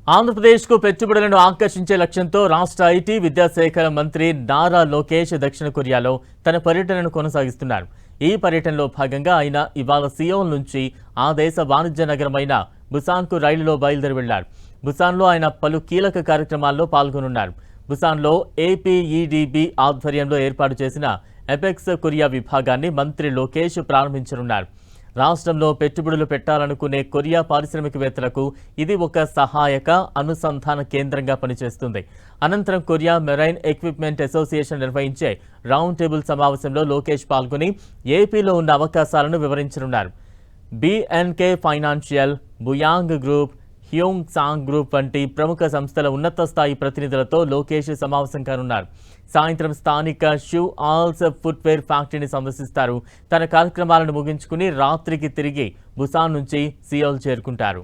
ఆంధ్రప్రదేశ్కు పెట్టుబడులను ఆకర్షించే లక్ష్యంతో రాష్ట్ర ఐటీ విద్యాశాఖ మంత్రి నారా లోకేష్ దక్షిణ కొరియాలో తన పర్యటనను కొనసాగిస్తున్నారు. ఈ పర్యటనలో భాగంగా ఆయన ఇవాళ సియోల్ నుంచి ఆ దేశ వాణిజ్య నగరమైన బుసాన్కు రైలులో బయలుదేరి వెళ్లారు. బుసాన్లో ఆయన పలు కీలక కార్యక్రమాల్లో పాల్గొనున్నారు. బుసాన్లో ఏపీఈడీబీ ఆధ్వర్యంలో ఏర్పాటు చేసిన ఎపెక్స్ కొరియా విభాగాన్ని మంత్రి లోకేష్ ప్రారంభించనున్నారు. రాష్ట్రంలో పెట్టుబడులు పెట్టాలనుకునే కొరియా పారిశ్రామికవేత్తలకు ఇది ఒక సహాయక అనుసంధాన కేంద్రంగా పనిచేస్తుంది. అనంతరం కొరియా మెరైన్ ఎక్విప్మెంట్ అసోసియేషన్ నిర్వహించే రౌండ్ టేబుల్ సమావేశంలో లోకేష్ పాల్గొని ఏపీలో ఉన్న అవకాశాలను వివరించనున్నారు. బీఎన్కే ఫైనాన్షియల్, బుయాంగ్ గ్రూప్, హ్యూంగ్ సాంగ్ గ్రూప్ వంటి ప్రముఖ సంస్థల ఉన్నత స్థాయి ప్రతినిధులతో లోకేష్ సమావేశం కానున్నారు. సాయంత్రం స్థానిక షూ ఆల్స్ ఫుట్వేర్ ఫ్యాక్టరీని సందర్శిస్తారు. తన కార్యక్రమాలను ముగించుకుని రాత్రికి తిరిగి బుసాన్ నుంచి సియోల్ చేరుకుంటారు.